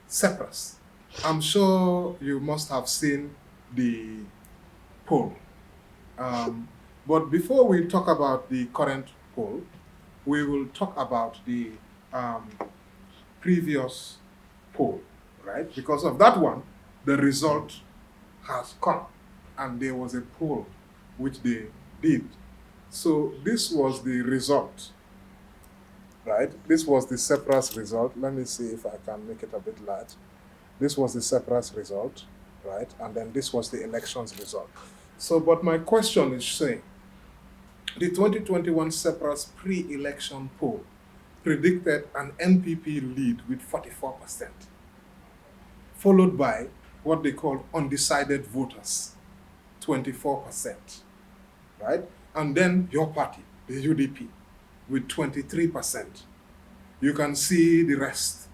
CEPRASS. I'm sure you must have seen the poll. But before we talk about the current poll, we will talk about the previous poll, right? Because of that one, the result has come, and there was a poll which they did. So this was the result, right? This was the CEPRASS result. Let me see if I can make it a bit large. This was the CEPRASS result, right? And then this was the elections result. So, but my question is saying, the 2021 CEPRASS pre-election poll predicted an NPP lead with 44%, followed by what they call undecided voters, 24%, right? And then your party, the UDP, with 23%. You can see the rest,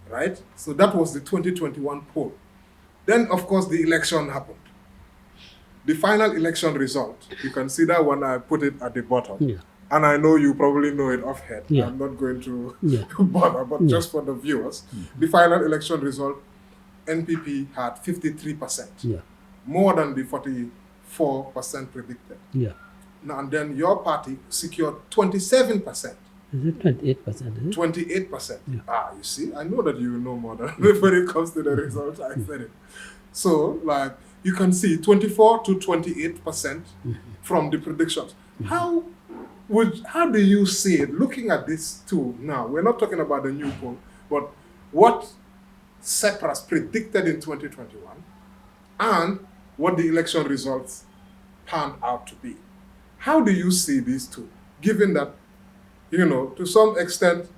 right? So that was the 2021 poll. Then, of course, the election happened. The final election result, you can see that one, I put it at the bottom. Yeah. And I know you probably know it offhand. Yeah. I'm not going to Yeah. bother, but Yeah. just for the viewers, the final election result, NPP had 53%, Yeah. more than the 44% predicted. Yeah. Now, and then your party secured 27%. Is it 28%? Is it? 28%. Yeah. You see, I know that you know more than when it comes to the results. I said it. So, like, you can see 24 to 28% from the predictions. How do you see it? Looking at this too now, we're not talking about the new poll, but what CEPRASS predicted in 2021 and what the election results panned out to be. How do you see these two, given that, you know, to some extent,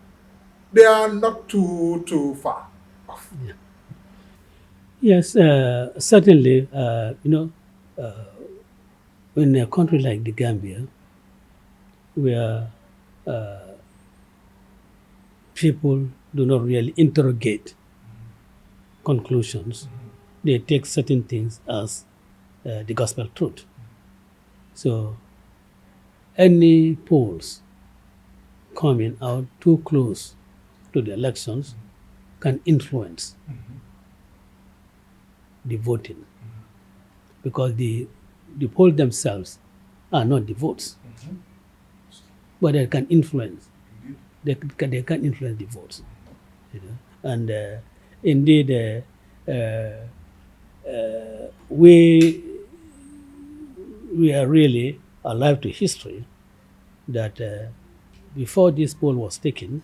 they are not too far off? Yeah. Yes, certainly, in a country like the Gambia, where people do not really interrogate conclusions, they take certain things as the gospel truth. So, any polls coming out too close to the elections can influence the voting, because the polls themselves are not the votes, but they can influence. They can influence the votes, you know. And indeed, we are really alive to history that before this poll was taken,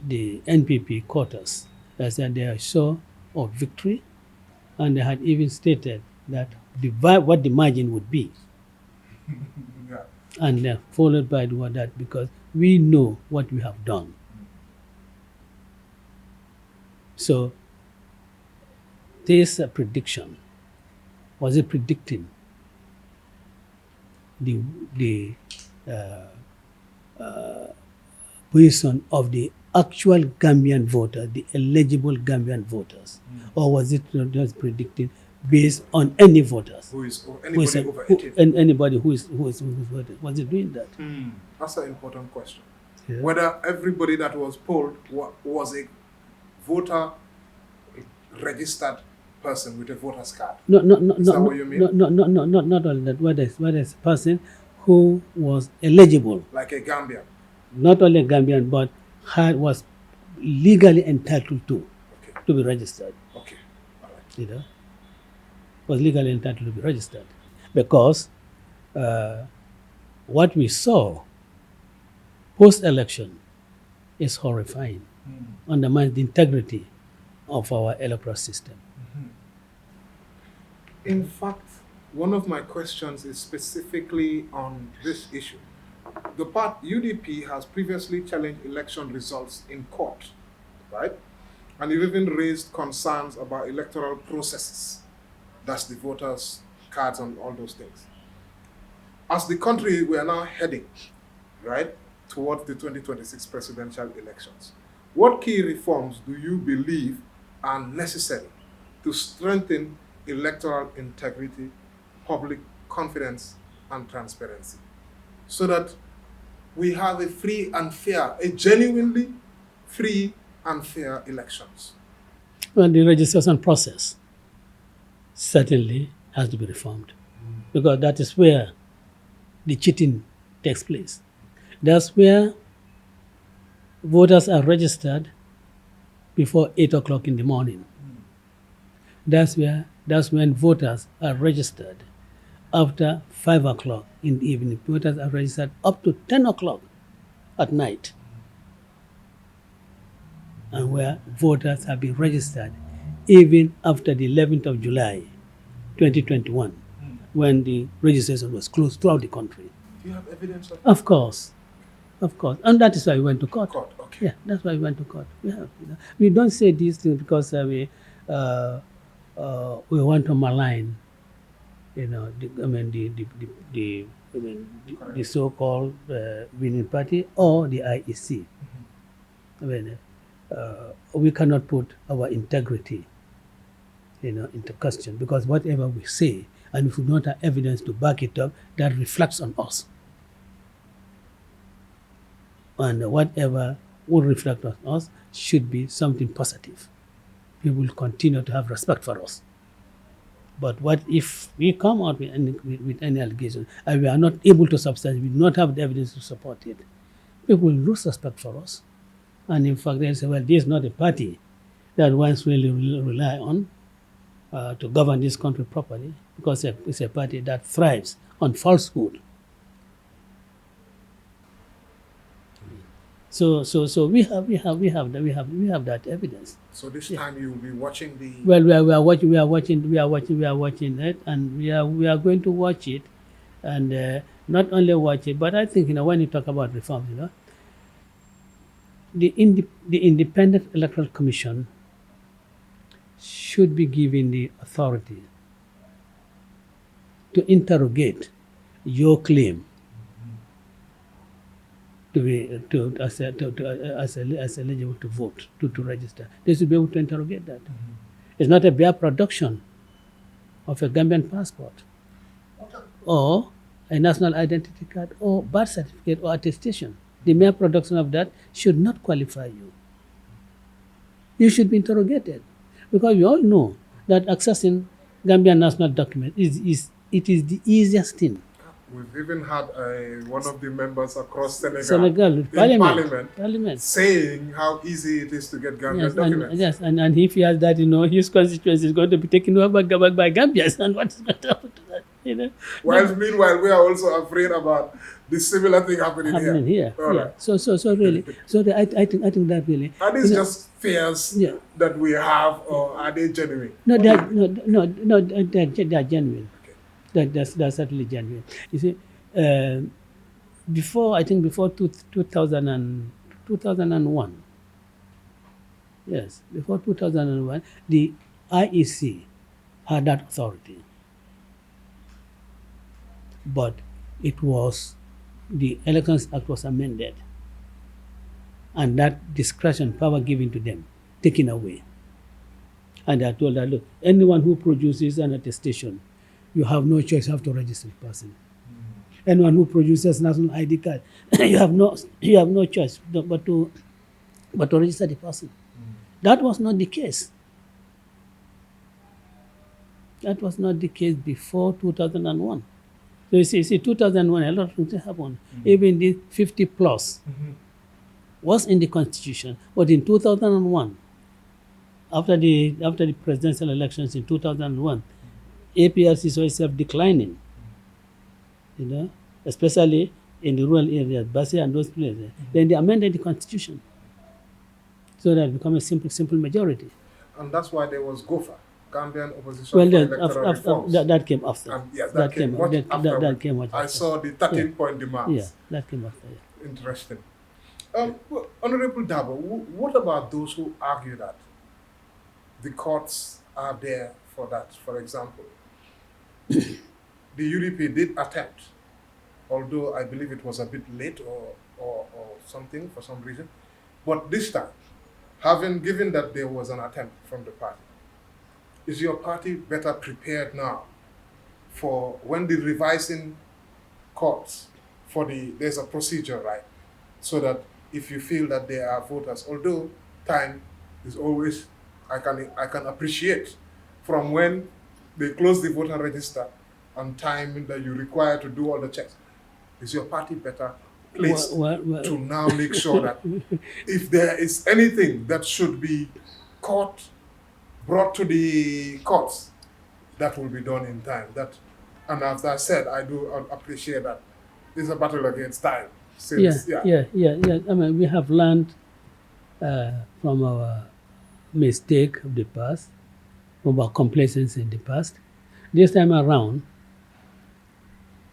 the NPP quotas, they said they are sure of victory, and they had even stated that what the margin would be. Yeah. And followed by that, because we know what we have done. So this prediction, was it predicting the position of the actual Gambian voter, the eligible Gambian voters, or was it just predicting based on any voters? Anybody over 18? Anybody who is voted. Was it doing that? That's an important question. Yeah. Whether everybody that was polled was a voter registered person with a voter's card. No, Is that what you mean? not only that. What is a person who was eligible, Like a Gambian. not only Gambian, but was legally entitled to be registered. Okay. All right. You know, was legally entitled to be registered, because what we saw post-election is horrifying, undermines the integrity of our electoral system. In fact, one of my questions is specifically on this issue. The UDP has previously challenged election results in court, right? And you've even raised concerns about electoral processes. That's the voters' cards and all those things. As the country, we are now heading, right, towards the 2026 presidential elections. What key reforms do you believe are necessary to strengthen electoral integrity, public confidence, and transparency, so that we have a free and fair, a genuinely free and fair elections? Well, the registration process certainly has to be reformed because that is where the cheating takes place. That's where voters are registered before 8 o'clock in the morning. That's when voters are registered after 5 o'clock in the evening. Voters are registered up to 10 o'clock at night. And where voters have been registered even after the 11th of July, 2021, when the registration was closed throughout the country. Do you have evidence of that? Of course. And that is why we went to court. Okay. Yeah, that's why we went to court. We don't say these things because we want to malign, the so-called winning party or the IEC. We cannot put our integrity, into question because whatever we say, and if we don't have evidence to back it up, that reflects on us. And whatever will reflect on us should be something positive. People will continue to have respect for us. But what if we come out with any allegation and we are not able to substantiate, we do not have the evidence to support it, people will lose respect for us. And in fact, they'll say, well, this is not a party that ones really rely on to govern this country properly because it's a party that thrives on falsehood. So we have that evidence. So this time you will be watching the. Well, we are watching it, and we are going to watch it, and not only watch it, but I think when you talk about reforms, the Independent Electoral Commission should be given the authority to interrogate your claim as eligible to vote, to register. They should be able to interrogate that. It's not a bare production of a Gambian passport or a national identity card or birth certificate or attestation. The mere production of that should not qualify you. You should be interrogated because we all know that accessing Gambian national document is the easiest thing. We've even had one of the members across Senegal in Parliament saying how easy it is to get Gambian documents. And if he has that, his constituency is going to be taken over by Gambians, and what's going to happen to that? Meanwhile, we are also afraid about the similar thing happening here. Right. So really, I think that really. Are these just fears that we have, or are they genuine? No, they are genuine. That's certainly genuine. You see, before 2001, yes, before 2001, the IEC had that authority, but the Elections Act was amended, and that discretion, power given to them, taken away. And I told her, look, anyone who produces an attestation, you have no choice, you have to register the person. Anyone who produces national ID card, you have no choice but to register the person. That was not the case. That was not the case before 2001. So you see 2001, a lot of things happened. Even the 50 plus was in the constitution, but in 2001, after the presidential elections in 2001, APRC saw itself declining, especially in the rural areas, Bassi and those places. Then they amended the constitution so that it became a simple majority. And that's why there was GOFA, Gambian Opposition for Electoral Reforms. That came after. And yes, that came much after. That came much after. I saw the 13-point demands. Yeah, that came after. Yeah. Interesting. Honorable Darboe, what about those who argue that the courts are there for that? For example, the UDP did attempt, although I believe it was a bit late or something for some reason, but this time, given that there was an attempt from the party, is your party better prepared now for when the revising courts there's a procedure, right? So that if you feel that there are voters, although time is always, I can appreciate from when they close the voter register and time that you require to do all the checks. Is your party better placed Well, to now make sure that if there is anything that should be brought to the courts, that will be done in time? And as I said, I do appreciate that it's a battle against time. Yeah. I mean, we have learned from our mistake of the past, from our complacency in the past. This time around,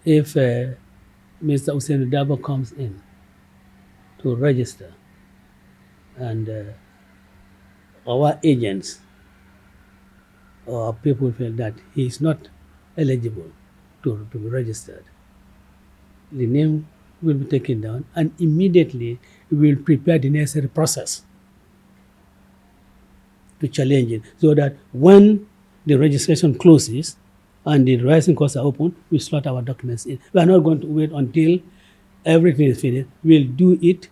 if Mr. Ousainu Darboe comes in to register and our agents or people feel that he is not eligible to be registered, the name will be taken down and immediately we will prepare the necessary process to challenge it, so that when the registration closes and the rising courts are open, we slot our documents in. We are not going to wait until everything is finished. We'll do it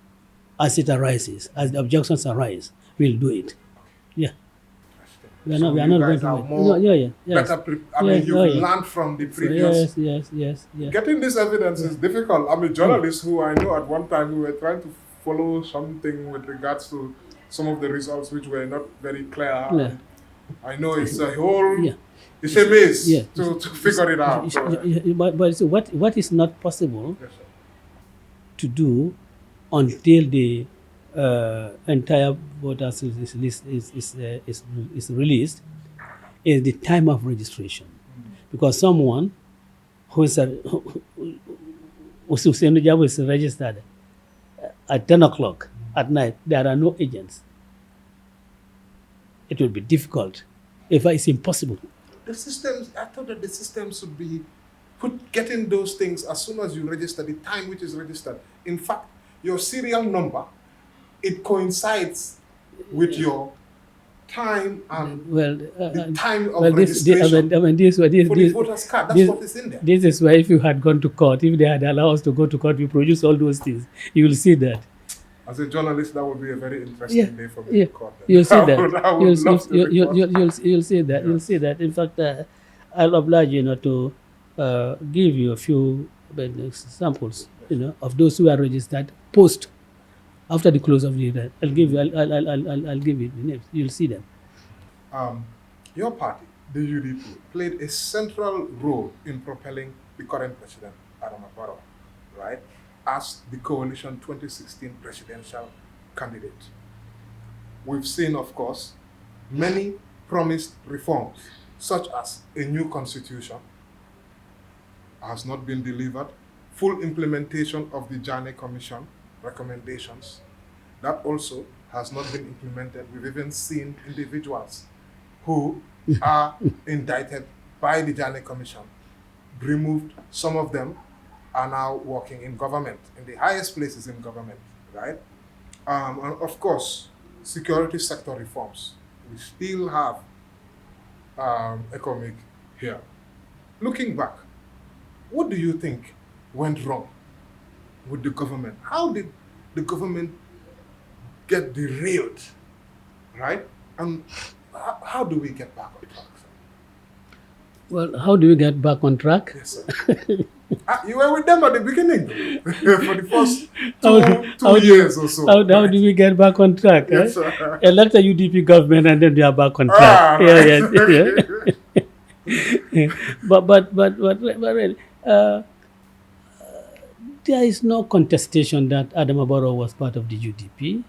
as it arises, as the objections arise. We'll do it. Yeah. We are not going to wait. More Yes. you've learned from the previous. Yes. Getting this evidence is difficult. I'm a journalist who I know at one time we were trying to follow something with regards to some of the results which were not very clear. Yeah. I know it's a whole, Yeah. it's a maze Yeah. to figure it out. But so what is not possible Yes, sir. to do until the entire voters list is released is the time of registration, because someone who is Ousainu Darboe is registered at 10 o'clock at night, there are no agents. It will be difficult, if it's impossible. The systems, I thought that the systems should be getting those things as soon as you register, the time which is registered. In fact, your serial number, it coincides with your time and the time of registration for the voter's card. That's what is in there. This is why if you had gone to court, if they had allowed us to go to court, we produce all those things, you will see that. As a journalist, that would be a very interesting day for me to court. You'll see that. You'll see that. Yeah. You'll see that. In fact, I'll oblige you to give you a few samples, of those who are registered post after the close of the event. I'll give you the names. You'll see them. Your party, the UDP, played a central role in propelling the current president, Adama Barrow, right, as the coalition 2016 presidential candidate. We've seen, of course, many promised reforms, such as a new constitution has not been delivered, full implementation of the Janneh Commission recommendations, that also has not been implemented. We've even seen individuals who are indicted by the Janneh Commission removed. Some of them are now working in government, in the highest places in government, right? And of course, security sector reforms. We still have economic here. Looking back, what do you think went wrong with the government? How did the government get derailed, right? And how do we get back on track, sir? Well, how do we get back on track? Yes, sir. You were with them at the beginning for the first two years or so. How do we get back on track? Yes, sir. Elect a UDP government and then we are back on track. Right. Yeah. But really, there is no contestation that Adama Barrow was part of the UDP,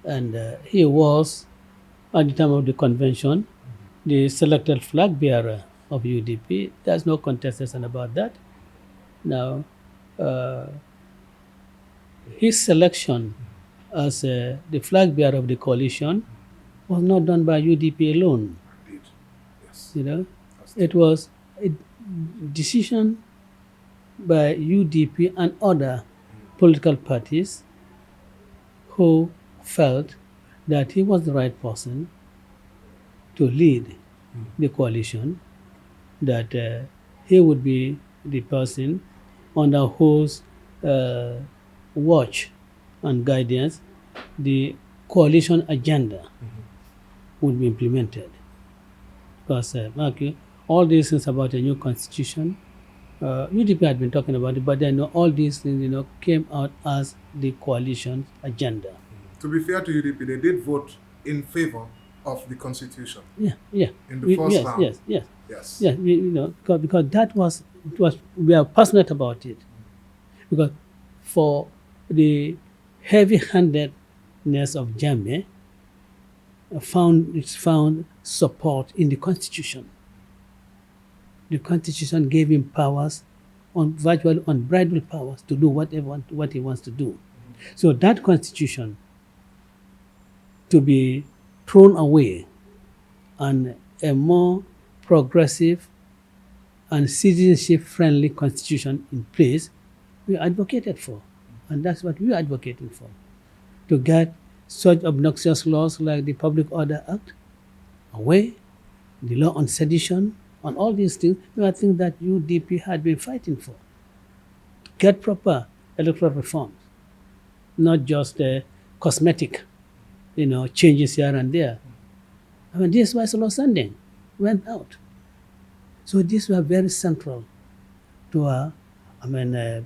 and he was, at the time of the convention, the selected flag bearer of UDP. There's no contestation about that. Now, his selection as the flag bearer of the coalition was not done by UDP alone. Indeed. Yes. It was a decision by UDP and other political parties who felt that he was the right person to lead the coalition, that he would be the person under whose watch and guidance the coalition agenda would be implemented. Because, Mark, all these things about a new constitution, UDP had been talking about it, but then all these things, came out as the coalition agenda. To be fair to UDP, they did vote in favor of the constitution. Yeah. In the first round. Yes. Because we are passionate about it. Because for the heavy-handedness of Jammeh, found support in the constitution. The constitution gave him powers, virtually unbridled powers, to do what he wants to do. So that constitution to be thrown away and a more progressive and citizenship-friendly constitution in place, we advocated for. And that's what we are advocating for. To get such obnoxious laws like the Public Order Act away, the law on sedition, on all these things, I think that UDP had been fighting for. Get proper electoral reforms, not just cosmetic, changes here and there. I mean, this was law standing, went out. So these were very central to our, to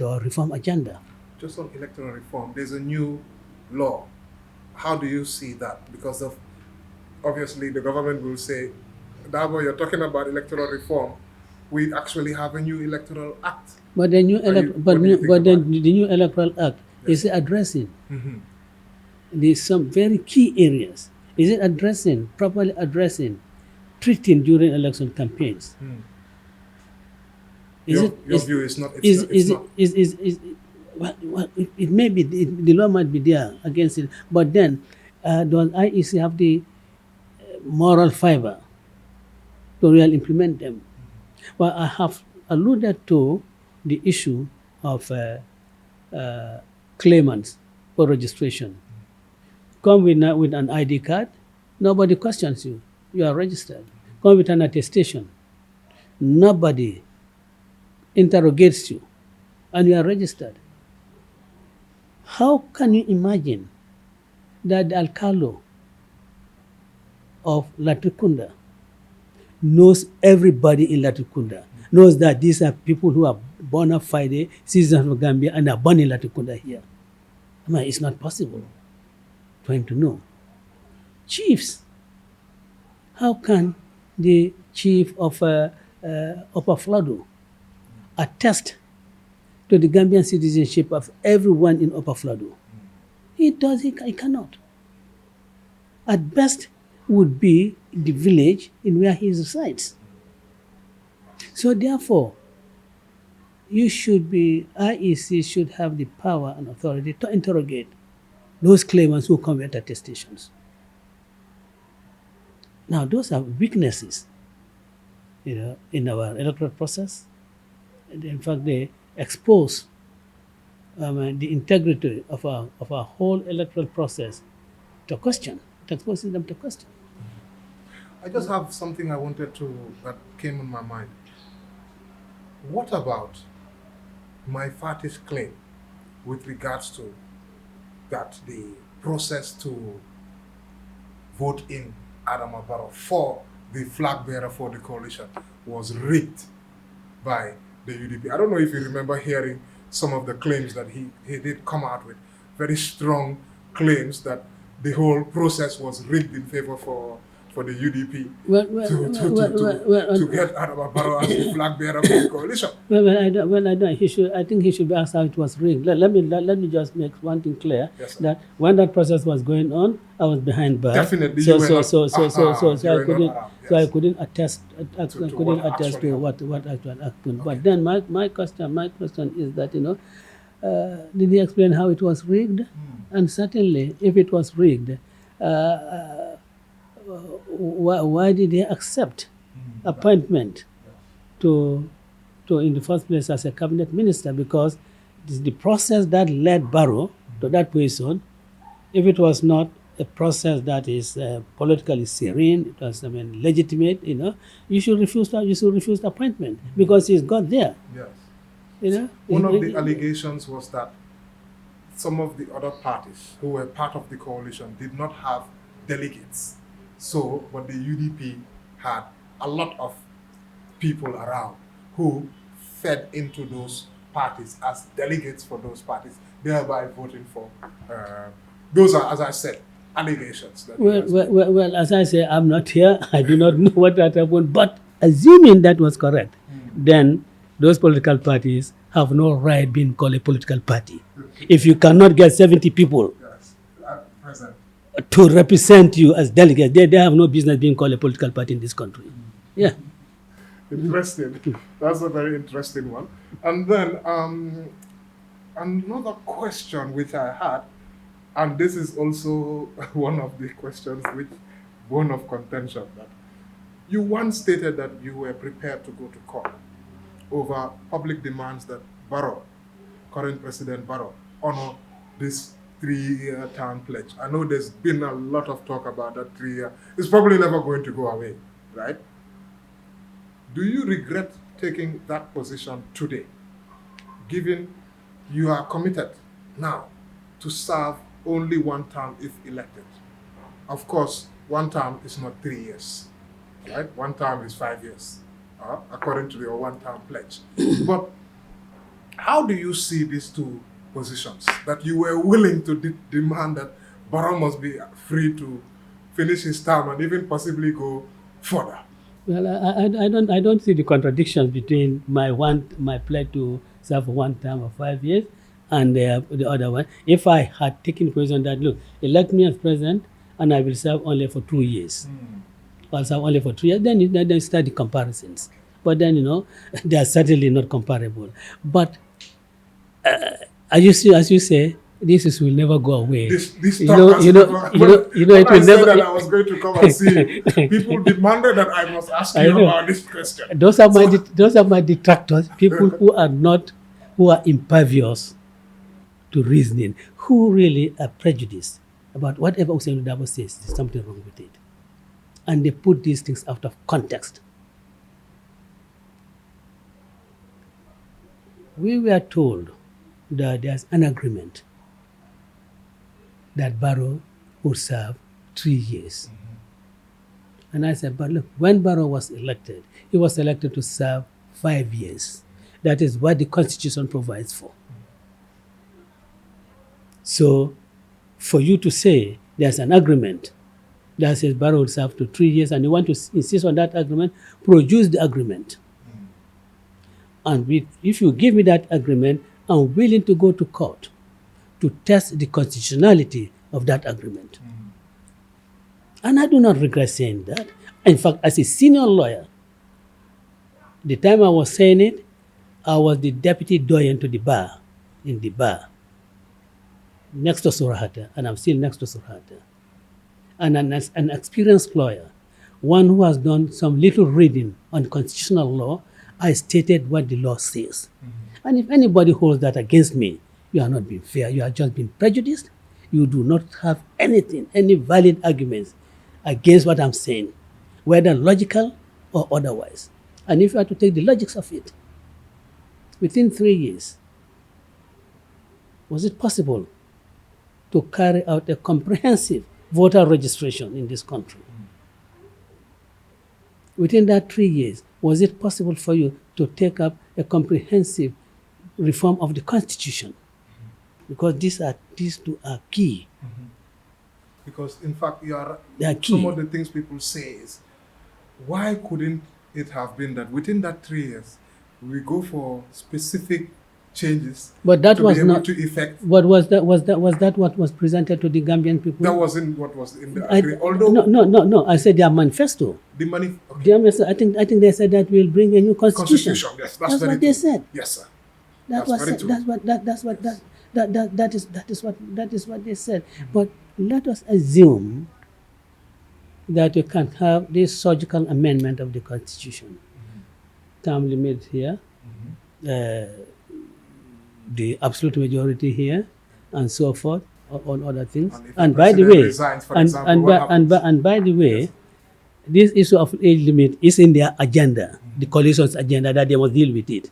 our reform agenda. Just on electoral reform, there's a new law. How do you see that? Because obviously the government will say, Darboe, you're talking about electoral reform. We actually have a new electoral act. But the new electoral act is addressing some very key areas. Is it properly addressing treating during election campaigns? Your view is not. It may be, the law might be there against it, but then does IEC have the moral fiber to really implement them? Well, I have alluded to the issue of claimants for registration. Come with an ID card, nobody questions you. You are registered. Come with an attestation. Nobody interrogates you, and you are registered. How can you imagine that the Alcalo of Latrikunda knows everybody in Latrikunda, knows that these are people who are bona fide citizens of Gambia and are born in Latrikunda here? I mean, it's not possible for him to know. Chiefs. How can the chief of Upper Flado attest to the Gambian citizenship of everyone in Upper Flado? He cannot. At best would be the village in where he resides. So therefore, IEC should have the power and authority to interrogate those claimants who come with attestations. Now, those are weaknesses, in our electoral process. And in fact, they expose the integrity of our whole electoral process to question. It exposes them to question. I just have something that came in my mind. What about my party's claim with regards to that the process to vote in Adama Barrow for the flag bearer for the coalition was rigged by the UDP? I don't know if you remember hearing some of the claims that he did come out with. Very strong claims that the whole process was rigged in favor for the UDP to get Adama Barrow as the flag bearer for the coalition. I think he should be asked how it was rigged. Let me just make one thing clear. Yes, that when that process was going on, I was behind bars. Definitely, I couldn't attest to what actually happened. Okay. But then my question is that did he explain how it was rigged? And certainly, if it was rigged, why did he accept appointment to in the first place as a cabinet minister? Because it is the process that led Barrow to that position. If it was not a process that is politically serene, it was legitimate, you should refuse the appointment because he's got there. Yes. One of the allegations was that some of the other parties who were part of the coalition did not have delegates. So, but the UDP had a lot of people around who fed into those parties as delegates for those parties, thereby voting for. Those are, as I said, allegations. That well, as I say, I'm not here. I do not know what that happened. But assuming that was correct, then those political parties have no right being called a political party. If you cannot get 70 people at present. to represent you as delegates, they have no business being called a political party in this country. Yeah. Interesting. That's a very interesting one. And then another question which I had, and this is also one of the questions which bone of contention, that you once stated that you were prepared to go to court over public demands that Barrow, current President Barrow, honor this 3-year term pledge. I know there's been a lot of talk about that 3-year. It's probably never going to go away, right? Do you regret taking that position today, given you are committed now to serve only 1 term if elected? Of course, 1 term is not 3 years, right? 1 term is 5 years, according to your 1 term pledge. But how do you see these two positions, that you were willing to demand that Barrow must be free to finish his term and even possibly go further? Well, I don't see the contradictions between my pledge to serve 1 term of 5 years and the other one. If I had taken the position that, look, elect me as president and I will serve only for 2 years, I'll serve only for 2 years, then start the comparisons. But then, they are certainly not comparable. But as you say, this will never go away. This talk has never. It will never. That I was going to come and see. People demanded that I must ask you about this question. Those are my detractors. People who are impervious to reasoning, who really are prejudiced about whatever Ousainu Darboe says. There's something wrong with it, and they put these things out of context. We were told that there's an agreement that Barrow would serve 3 years. And I said, but look, when Barrow was elected, he was elected to serve 5 years. That is what the Constitution provides for. So, for you to say there's an agreement that says Barrow would serve to 3 years and you want to insist on that agreement, produce the agreement. And if you give me that agreement, I'm willing to go to court to test the constitutionality of that agreement. And I do not regret saying that. In fact, as a senior lawyer, the time I was saying it, I was the deputy doyen to the bar, in the bar, next to Surahata, and I'm still next to Surahata. And an experienced lawyer, one who has done some little reading on constitutional law, I stated what the law says. And if anybody holds that against me, you are not being fair, you are just being prejudiced. You do not have any valid arguments against what I'm saying, whether logical or otherwise. And if you are to take the logics of it, within 3 years, was it possible to carry out a comprehensive voter registration in this country? Within that 3 years, was it possible for you to take up a comprehensive reform of the Constitution? Because these two are key. Because in fact, They are key. Some of the things people say is, why couldn't it have been that within that 3 years, we go for specific changes But that to was be able not. to effect? What was that? Was that what was presented to the Gambian people? That wasn't what was in the agreement. Although No. I said their manifesto. the money. Okay. Their manifesto, I think they said that we'll bring a new constitution. Yes, That's very what they true. said. Yes, sir. That is what they said. But let us assume that you can have this surgical amendment of the Constitution. Term limit here, the absolute majority here, and so forth, on other things. And if the by the president way, resigns, for example, what happens? by the way, this issue of age limit is in their agenda, the coalition's agenda, that they must deal with it.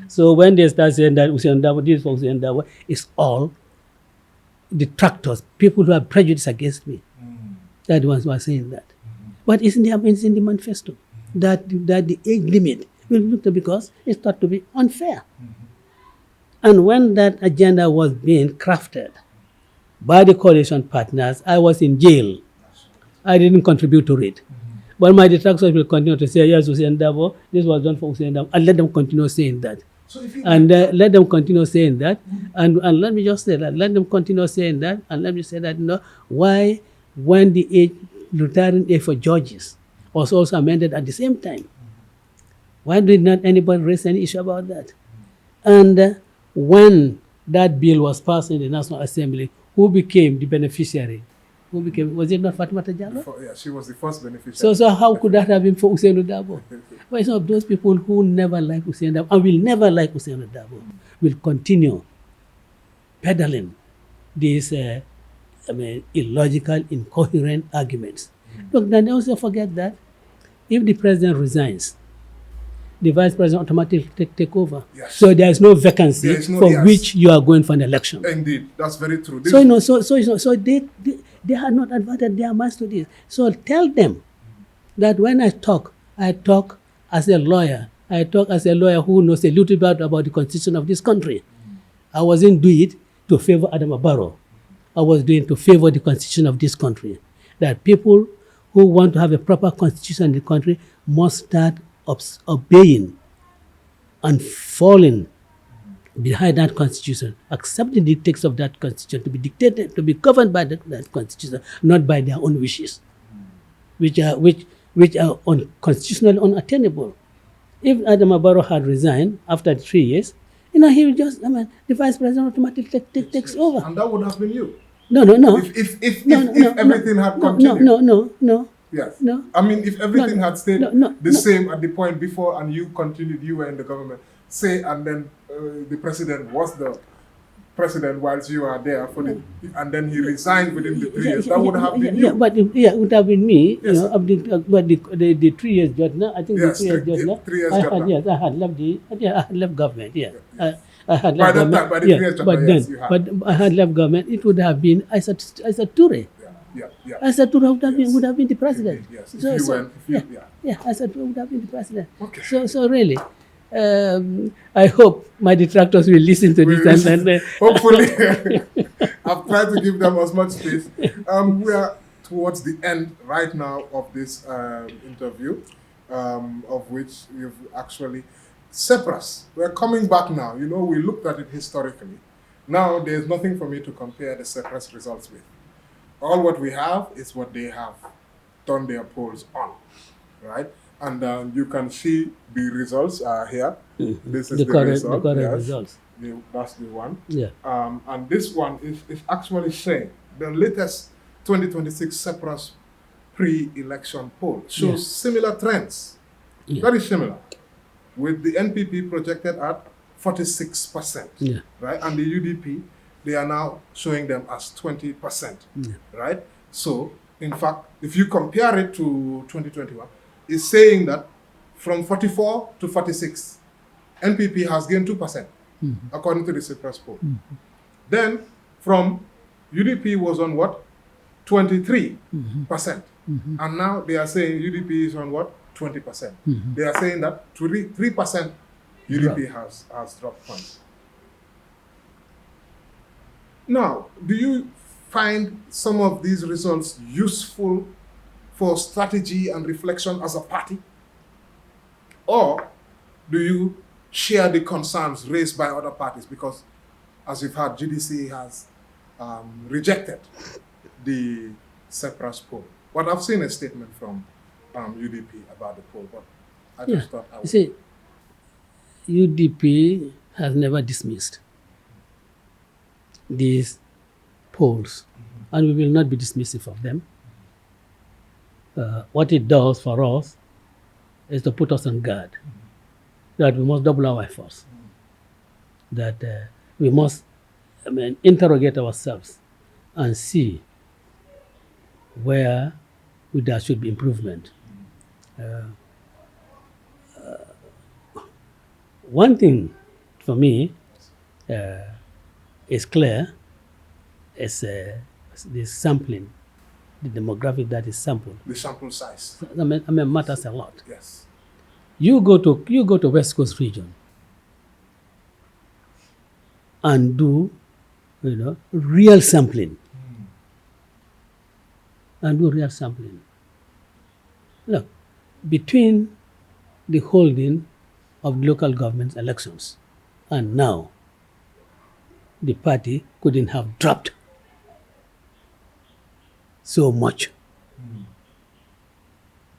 So when they start saying that Ousainu Darboe, this for Ousainu Darboe, it's all detractors, people who are prejudiced against me. They're the ones who are saying that. But it's in the manifesto that the age limit will be looked at because it's thought to be unfair. And when that agenda was being crafted by the coalition partners, I was in jail. I didn't contribute to it. But my detractors will continue to say, yes, Ousainu Darboe, this was done for Ousainu Darboe, and let them continue saying that. Let them continue saying that. And let me just say that, let them continue saying that, and let me say that, why, when the retiring age for judges was also amended at the same time, why did not anybody raise any issue about that? And when that bill was passed in the National Assembly, who became the beneficiary? Was it not Fatimata Jallow? Yeah, she was the first beneficiary. So how could that have been for Ousainu Darboe? Well, it's of those people who never like Ousainu Darboe and will never like Ousainu Darboe will continue peddling these illogical, incoherent arguments. Look, then also forget that if the president resigns, the vice president automatically take over. Yes. So there is no vacancy which you are going for an election. Indeed, that's very true. So they had not adverted their minds to this. So tell them that when I talk as a lawyer. I talk as a lawyer who knows a little bit about the constitution of this country. I wasn't doing it to favor Adama Barrow. I was doing it to favor the constitution of this country. That people who want to have a proper constitution in the country must start obeying and falling behind that constitution, accepting the text of that constitution to be dictated, to be governed by that constitution, not by their own wishes, which are constitutionally unattainable. If Adama Barrow had resigned after 3 years, he would just, the vice president automatically takes over. And that would have been you. No. If everything had continued. No. Yes. No. If everything had stayed the same at the point before and you continued, you were in the government, and then the president was the president whilst you are there and then he resigned within the 3 years, that would have been you. It would have been me. Yes, but the 3 years judge now, I think yes, the 3 years judge now. 3 years judge now. I had left government. Yeah. I had by left that government. time, by the 3 years judge, yes, you had. But I had left government. It would have been Issa Toure. Yeah. Issa Toure would have been the president. Yes. Issa Toure would have been the president. Okay. So really, I hope my detractors will listen to this and hopefully I've tried to give them as much space. We are towards the end right now of this interview, of which you've actually CEPRASS. We're coming back now. We looked at it historically. Now there's nothing for me to compare the CEPRASS results with. All what we have is what they have done their polls on, right? And you can see the results are here. This is the result. The current results. That's the one. Yeah. And this one is actually saying the latest 2026 CEPRASS pre-election poll shows similar trends, very similar, with the NPP projected at 46%, right? And the UDP, they are now showing them as 20%, right? So, in fact, if you compare it to 2021, it's saying that from 44 to 46, NPP has gained 2%, according to the CEPRASS poll. Then, from UDP was on what? 23%. And now they are saying UDP is on what? 20%. They are saying that 3% UDP has dropped points. Now, do you find some of these results useful for strategy and reflection as a party? Or do you share the concerns raised by other parties? Because, as you've heard, GDC has rejected the CEPRASS poll. But I've seen a statement from UDP about the poll, but I just thought I would... You see, UDP has never dismissed these polls, and we will not be dismissive of them. What it does for us is to put us on guard, that we must double our efforts, that we must interrogate ourselves and see where there should be improvement. One thing for me is clear, is the sampling, the demographic that is sampled. The sample size. I mean matters a lot. Yes. You go to West Coast region and do, real sampling. And do real sampling. Look, between the holding of local government elections and now, the party couldn't have dropped so much.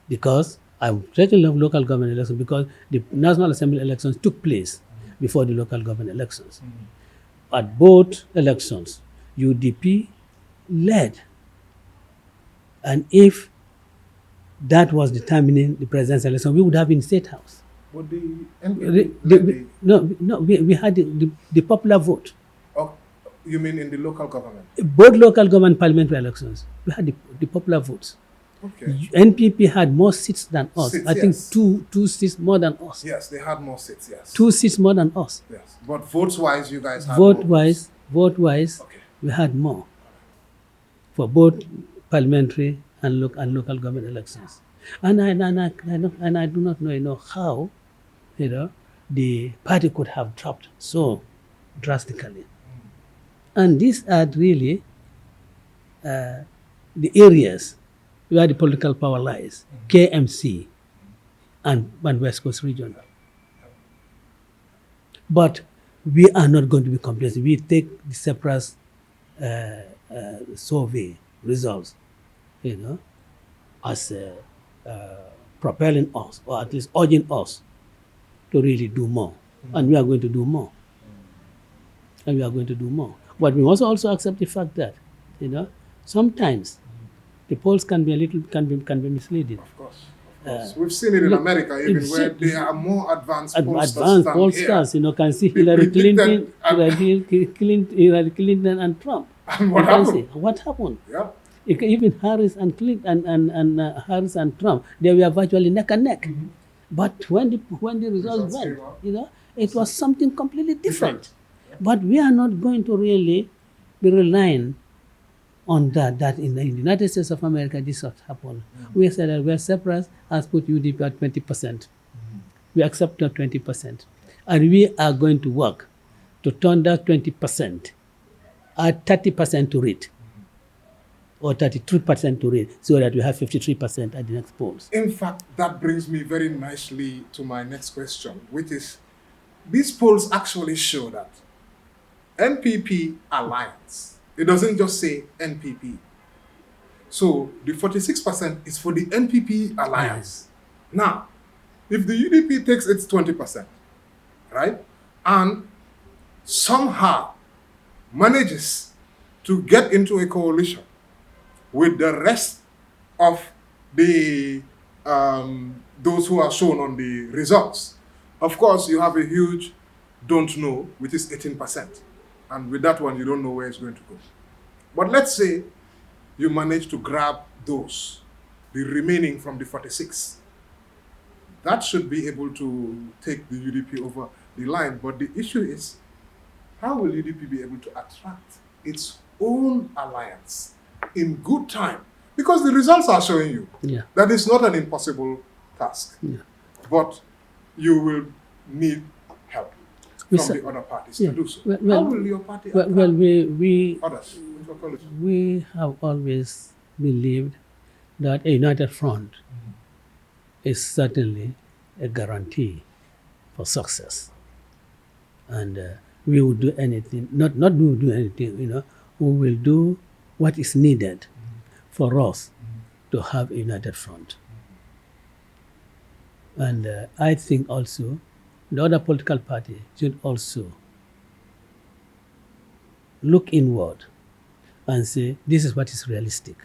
Because I'm talking of local government elections because the National Assembly elections took place before the local government elections. At both elections, UDP led. And if that was determining the presidential election, we would have been State House. Would the NPP we had the popular vote. Oh, you mean in the local government? Both local government parliamentary elections, we had the popular votes. Okay. NPP had more seats than us. Seats, I think yes. two seats more than us. Yes, they had more seats, yes. 2 seats more than us. Yes. But votes-wise, you guys had more Vote-wise, Okay. we had more for both parliamentary and local government elections. And I do not know, how, the party could have dropped so drastically. And these are really the areas where the political power lies, KMC and West Coast region. But we are not going to be complacent. We take the CEPRASS survey results, as propelling us, or at least urging us to really do more. And we are going to do more. But we must also accept the fact that, sometimes the polls can be misleading. Of course. We've seen it in America, even where they are more advanced pollsters, can see Hillary Clinton and Trump. And what happened? What happened? Yeah. Even Harris and Clinton and Harris and Trump, they were virtually neck and neck. But when the results went, it was something completely different. But we are not going to really be relying on that in the United States of America, this what happened. We said that where CEPRASS has put UDP at 20%. We accept that 20%. And we are going to work to turn that 20% at 30% to read, or 32% to read, so that we have 53% at the next polls. In fact, that brings me very nicely to my next question, which is, these polls actually show that NPP alliance, it doesn't just say NPP. So the 46% is for the NPP alliance. Now, if the UDP takes its 20%, right, and somehow manages to get into a coalition with the rest of the those who are shown on the results, of course, you have a huge don't know, which is 18%. And with that one, you don't know where it's going to go. But let's say you manage to grab those, the remaining from the 46. That should be able to take the UDP over the line. But the issue is, how will UDP be able to attract its own alliance in good time? Because the results are showing you that it's not an impossible task. But you will need help from the other parties to do so. How will your party attract others? We have always believed that a united front is certainly a guarantee for success. And we will do anything, not we will do anything, we will do what is needed for us to have a united front. And I think also the other political party should also look inward and say, this is what is realistic.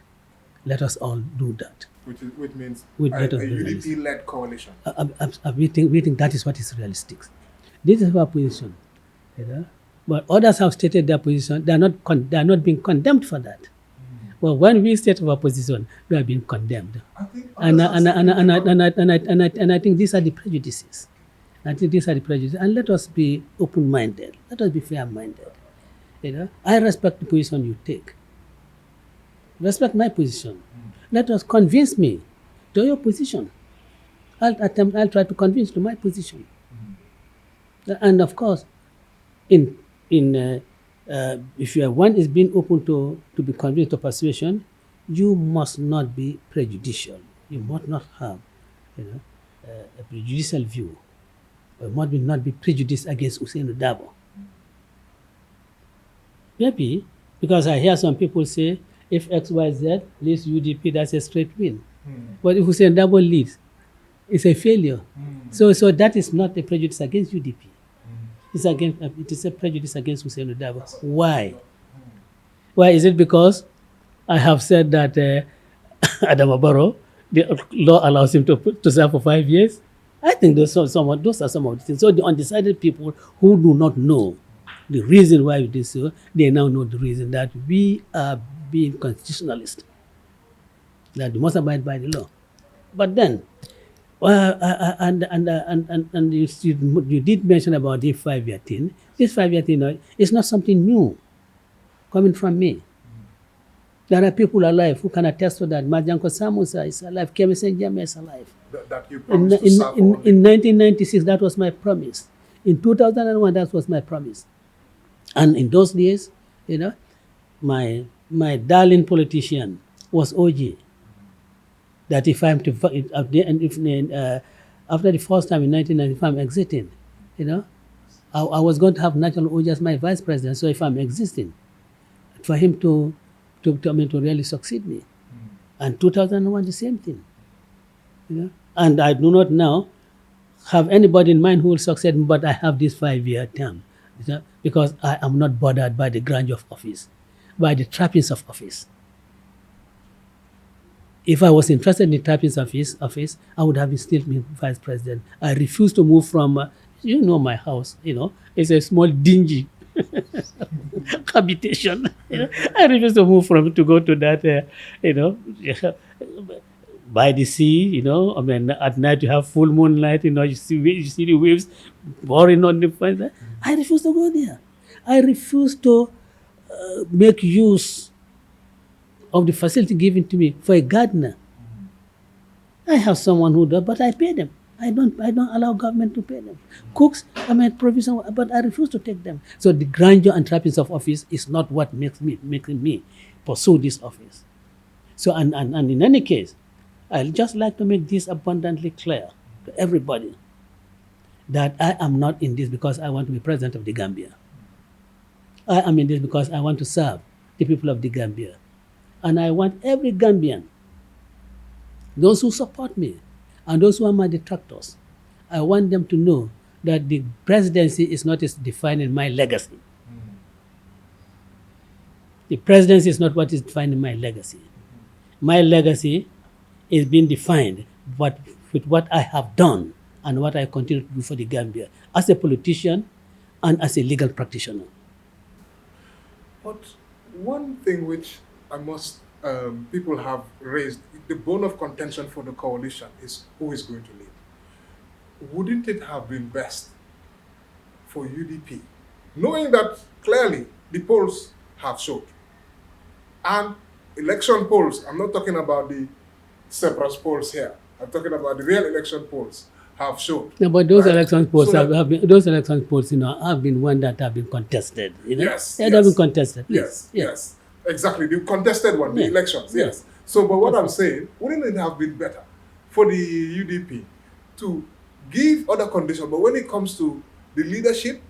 Let us all do that. Which means a UDP-led coalition. We think that is what is realistic. This is our position. But others have stated their position. They are not being condemned for that. Well, when we state our position, we are being condemned. And I think these are the prejudices. And let us be open-minded. Let us be fair-minded. I respect the position you take. Respect my position. Let us convince me to your position. I'll try to convince to my position. And of course, in if one is being open to be convinced to persuasion, you must not be prejudicial. You must not have a prejudicial view. Or not be prejudiced against Ousainu Darboe. Maybe because I hear some people say, if XYZ leads UDP, that's a straight win. But if Ousainu Darboe leads, it's a failure. So that is not a prejudice against UDP. It is a prejudice against Ousainu Darboe. Why? Why is it? Because I have said that Adama Barrow, the law allows him to serve for 5 years. I think those are some of the things. So the undecided people who do not know the reason why we did so, they now know the reason that we are being constitutionalist, that we must abide by the law. But then, and you did mention about the 5-year thing. This 5-year thing is not something new coming from me. There are people alive who can attest to that. Majanko Samusa is alive. Kemi Senjame is alive. That you promised to serve in 1996, that was my promise. In 2001, that was my promise. And in those days, my darling politician was OJ. That if I'm to, after the first time in 1995, I'm exiting, I was going to have National OJ as my vice president. So if I'm existing, for him to really succeed me. And 2001, the same thing. And I do not now have anybody in mind who will succeed me, but I have this 5-year term. Because I am not bothered by the grandeur of office, by the trappings of office. If I was interested in the trappings of office, I would have still been vice president. I refuse to move from, my house, it's a small dingy habitation. I refuse to move to go to that, by the sea, at night you have full moonlight, you see the waves pouring on the fence. I refuse to go there. I refuse to make use of the facility given to me for a gardener. I have someone who does, but I pay them. I don't allow government to pay them. Cooks, provision, but I refuse to take them. So the grandeur and trappings of office is not what making me pursue this office. So and in any case, I'd just like to make this abundantly clear to everybody that I am not in this because I want to be president of the Gambia. I am in this because I want to serve the people of the Gambia. And I want every Gambian, those who support me and those who are my detractors, I want them to know that the presidency is not defining my legacy. The presidency is not what is defining my legacy. My legacy is being defined with what I have done and what I continue to do for the Gambia as a politician and as a legal practitioner. But one thing which people have raised, the bone of contention for the coalition is who is going to lead. Wouldn't it have been best for UDP, knowing that clearly the polls have showed, and election polls, I'm not talking about the CEPRASS polls here, I'm talking about the real election polls, have showed. No, but those election polls have been one that have been contested. Yes, they have been contested. Yes. Exactly, the contested one, the elections, yes. So, but what I'm saying, wouldn't it have been better for the UDP to give other conditions, but when it comes to the leadership,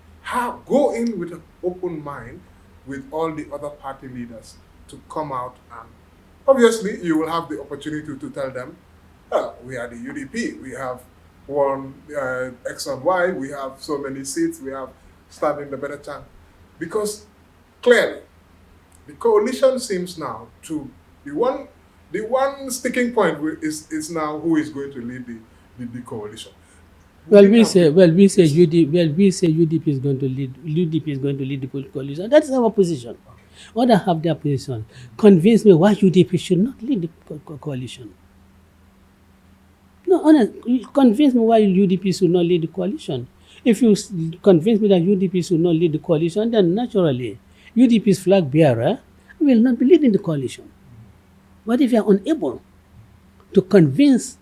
go in with an open mind with all the other party leaders to come out, and obviously you will have the opportunity to tell them, we are the UDP, we have won X and Y, we have so many seats, we have standing the better chance. Because clearly, the coalition seems now to the one sticking point is now who is going to lead the coalition. We say UDP is going to lead. UDP is going to lead the coalition. That is our position. Others have their position. Convince me why UDP should not lead the coalition. No, honestly, convince me why UDP should not lead the coalition. If you convince me that UDP should not lead the coalition, then naturally UDP's flag bearer will not be leading the coalition. But if you are unable to convince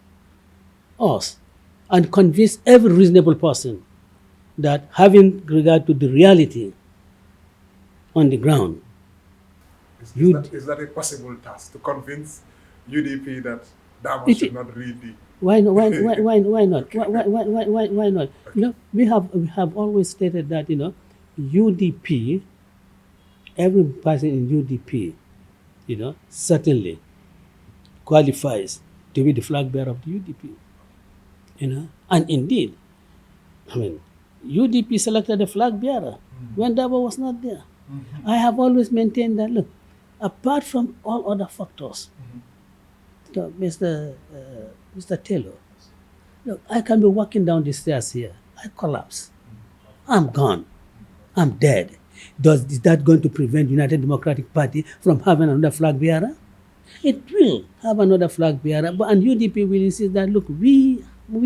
us and convince every reasonable person that having regard to the reality on the ground, Is that a possible task to convince UDP that Darboe should not read the... why not? Why not? Why not? You know, we have always stated that, you know, UDP, every person in UDP, you know, certainly qualifies to be the flag bearer of the UDP. You know, and indeed, I mean, UDP selected the flag bearer when Darboe was not there. I have always maintained that, look, apart from all other factors, so Mr. Taylor, look, I can be walking down the stairs here. I collapse. I'm gone. I'm dead. Is that going to prevent United Democratic Party from having another flag bearer? It will have another flag bearer, and UDP will insist that, look, we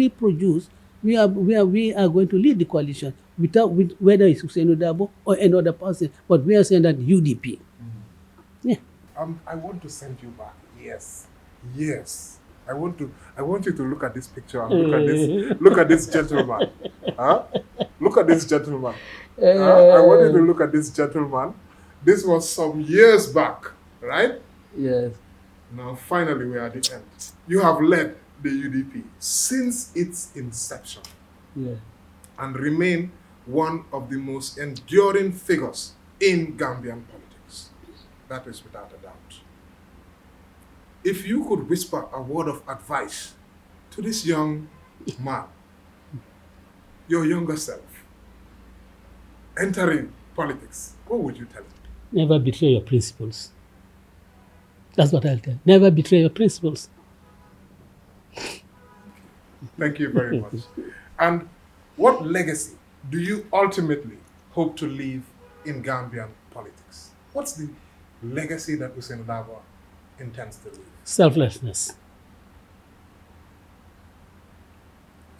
produce, we are going to lead the coalition whether it's Ousainu Darboe or any other person, but we are saying that UDP. Yeah. I want to send you back. Yes. I want you to look at this picture and look at this gentleman. Huh? Look at this gentleman. I want you to look at this gentleman. This was some years back, right? Yes. Now finally we are at the end. You have led the UDP since its inception. Yeah. And remain one of the most enduring figures in Gambian politics. That is without a doubt. If you could whisper a word of advice to this young man, your younger self, entering politics, what would you tell him? Never betray your principles. That's what I'll tell. Never betray your principles. Thank you very much. And what legacy do you ultimately hope to leave in Gambian politics? What's the legacy that Ousainu Darboe intends to leave? Selflessness.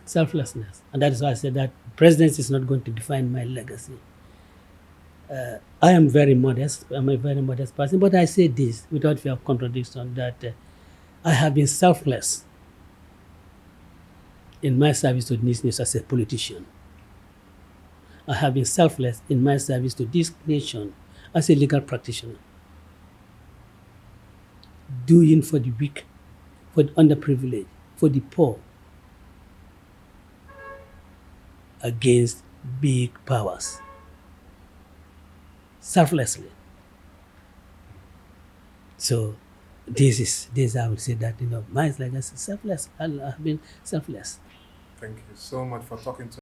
Selflessness. And that is why I said that presidency is not going to define my legacy. I am very modest. I'm a very modest person. But I say this without fear of contradiction, that I have been selfless in my service to this nation as a politician. I have been selfless in my service to this nation as a legal practitioner. Doing for the weak, for the underprivileged, for the poor, against big powers. Selflessly. So this I would say that, you know, my legacy is selfless. I have been selfless. Thank you so much for talking to